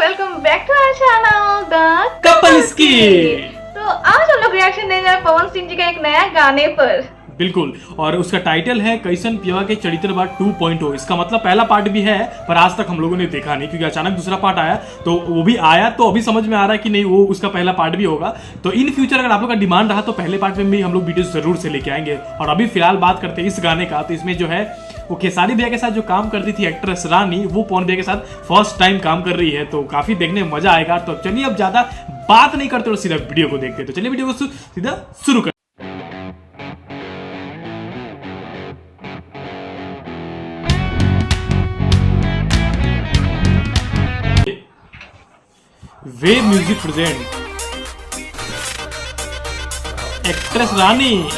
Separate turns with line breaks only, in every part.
Welcome back to our channel the
couples की।
तो आज हम लोग रिएक्शन देने जा रहे हैं पवन सिंह जी का एक नया गाने पर।
बिल्कुल, और उसका टाइटल है कैसन पियवा के चरित्र बात 2.0। इसका मतलब पहला पार्ट भी है पर आज तक हम लोगों ने देखा नहीं, क्योंकि अचानक दूसरा पार्ट आया तो वो भी आया तो अभी समझ में आ रहा है कि नहीं वो उसका पहला पार्ट भी होगा। तो इन फ्यूचर अगर आप लोग का डिमांड रहा तो पहले पार्ट में भी हम लोग वीडियो जरूर से लेके आएंगे। और अभी फिलहाल बात करते हैं इस गाने का, तो इसमें जो है वो खेसारी भैया के साथ जो काम करती थी एक्ट्रेस रानी, वो पवन भैया के साथ फर्स्ट टाइम काम कर रही है, तो काफी देखने में मजा आएगा। तो चलिए अब ज्यादा बात नहीं करते और सीधा वीडियो को देखते, तो चलिए वीडियो को सीधा शुरू कर। वेव म्यूजिक प्रेजेंट एक्ट्रेस रानी।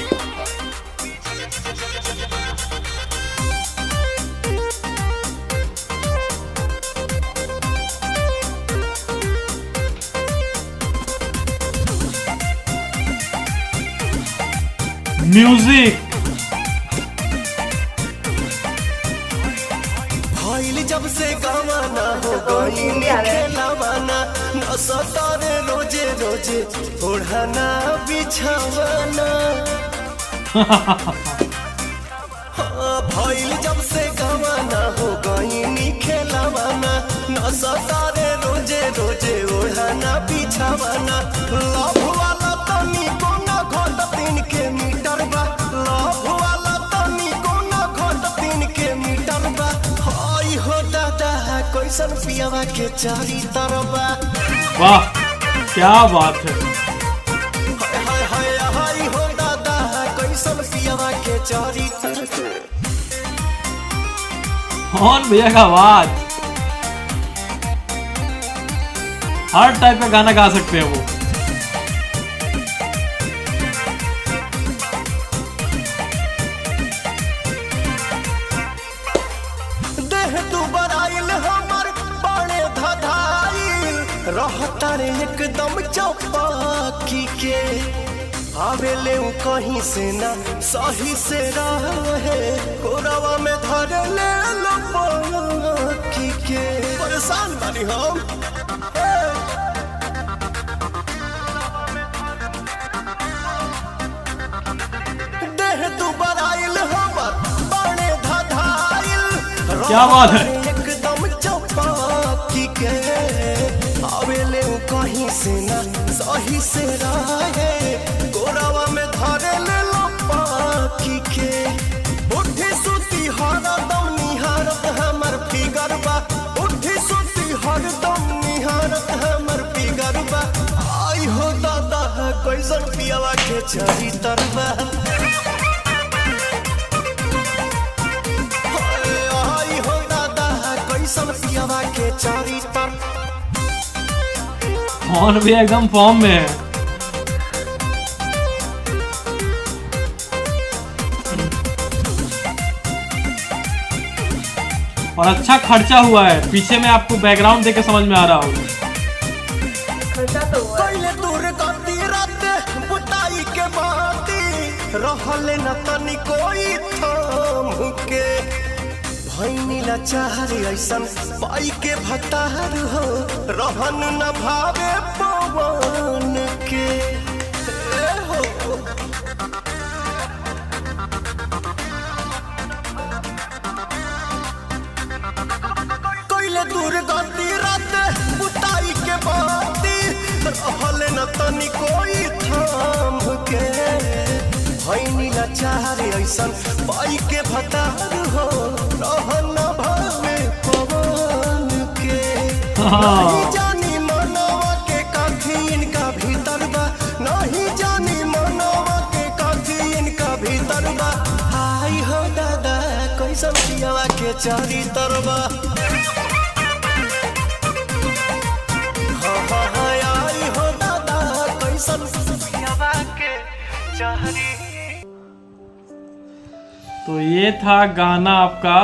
म्यूजिक
जब से गवाना हो गई खेलावाना न सतारे रोजे रोजे ओढ़ाना बिछावाना। भइल जब से गवाना हो गई खेलावाना न सतारे रोजे रोजे ओढ़ाना बिछावाना। लव वाला तनी कोना घोट 3 के मीटर बा, लव वाला तनी कोना घोट 3 के मीटर बा। हो दादा कैसन पियावा के चारी तरबा।
वाह क्या बात है।
हाय हाय हाय हो दादा कैसन पियावा के चारी तरबा।
कौन भैया का आवाज, हर टाइप का गाना गा सकते हैं वो।
रहतारे एकदम चौपाकी के आवेले उ कहीं से ना सही से रहे, कोरवा में धर ले लपकी के। परेशान बानी हम देह दुबारा आइल हमर बड़े धधाइल।
क्या बात है।
एकदम चौपाकी के आवेले उ कहीं से ना सही से रहे, गोरावा में धरे ले लपाकी के। उठी सुती हरदम निहारत हमर फिगर बा, उठी सुती हरदम निहारत हमर फिगर बा। आई हो दादा कैसन पियावा के चरित्र बा। आई हो दादा कैसन पियावा के चरित्र।
कौन भी एकदम फॉर्म में है। और अच्छा खर्चा हुआ है, पीछे में आपको बैकग्राउंड देख के समझ में आ रहा होगा।
खर्चा तो हुआ है।
दूर गति रात बुताई के बाती रहले न तनी कोई थाम के। भैनीला चाहरे ऐसन पाई के भतार हो, रहन न भावे पवन के हो। कोइले दूर गति रात बुताई के बाती रहले न तनी कोई थाम के। भैनीला चाहरे ऐसन पाई के भतार हो, रहन भावे पवन के। नहीं जानी मनवा के काठी इनका भीतर बा, नहीं जानी मनवा के काठी इनका भीतर बा। आई हो दादा कैसन पियावा के चरित्र बा। आई हो दादा कैसन पियावा के चरित्र।
तो ये था गाना आपका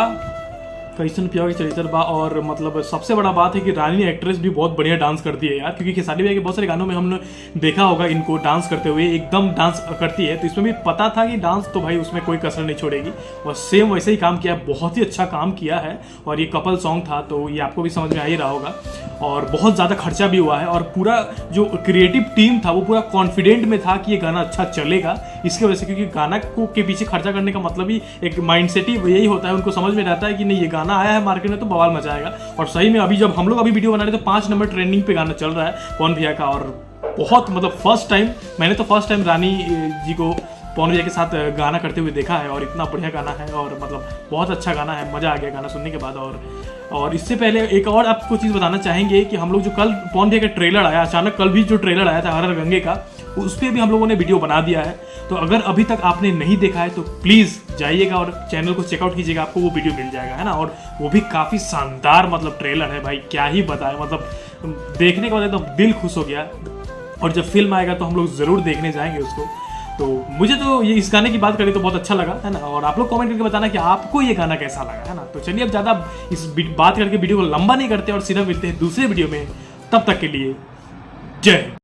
कैसन पिया के चरित्र बा। और मतलब सबसे बड़ा बात है कि रानी एक्ट्रेस भी बहुत बढ़िया डांस करती है यार, क्योंकि खेसारी भैया के बहुत सारे गानों में हमने देखा होगा इनको डांस करते हुए, एकदम डांस करती है। तो इसमें भी पता था कि डांस तो भाई उसमें कोई कसर नहीं छोड़ेगी, और सेम वैसे ही काम किया, बहुत ही अच्छा काम किया है। और ये कपल सॉन्ग था तो ये आपको भी समझ में आ ही रहा होगा। और बहुत ज़्यादा खर्चा भी हुआ है और पूरा जो क्रिएटिव टीम था वो पूरा कॉन्फिडेंट में था कि ये गाना अच्छा चलेगा इसके वजह से, क्योंकि गाना को के पीछे खर्चा करने का मतलब ही एक माइंडसेट ही यही होता है, उनको समझ में रहता है कि नहीं ये गाना आया है मार्केट में तो बवाल मचाएगा। और सही में अभी जब हम लोग अभी वीडियो बना रहे तो 5 नंबर ट्रेंडिंग पे गाना चल रहा है पवन भैया का। और बहुत मतलब फर्स्ट टाइम रानी जी को पवन भैया के साथ गाना करते हुए देखा है और इतना बढ़िया गाना है और मतलब बहुत अच्छा गाना है, मज़ा आ गया गाना सुनने के बाद। और इससे पहले एक और आपको चीज़ बताना चाहेंगे कि हम लोग जो कल पवन भैया का ट्रेलर आया, अचानक कल भी जो ट्रेलर आया था हर हर गंगे का, उस पर भी हम लोगों ने वीडियो बना दिया है। तो अगर अभी तक आपने नहीं देखा है तो प्लीज़ जाइएगा और चैनल को चेकआउट कीजिएगा, आपको वो वीडियो मिल जाएगा, है ना। और वो भी काफ़ी शानदार मतलब ट्रेलर है भाई, क्या ही बताएं, मतलब देखने के बाद एकदम दिल खुश हो गया। और जब फिल्म आएगा तो हम लोग ज़रूर देखने जाएंगे उसको। तो मुझे तो ये इस गाने की बात करें तो बहुत अच्छा लगा, है ना। और आप लोग कमेंट करके बताना कि आपको ये गाना कैसा लगा, है ना। तो चलिए अब ज़्यादा इस बात करके वीडियो को लंबा नहीं करते और सीधा मिलते हैं दूसरे वीडियो में, तब तक के लिए जय हिंद।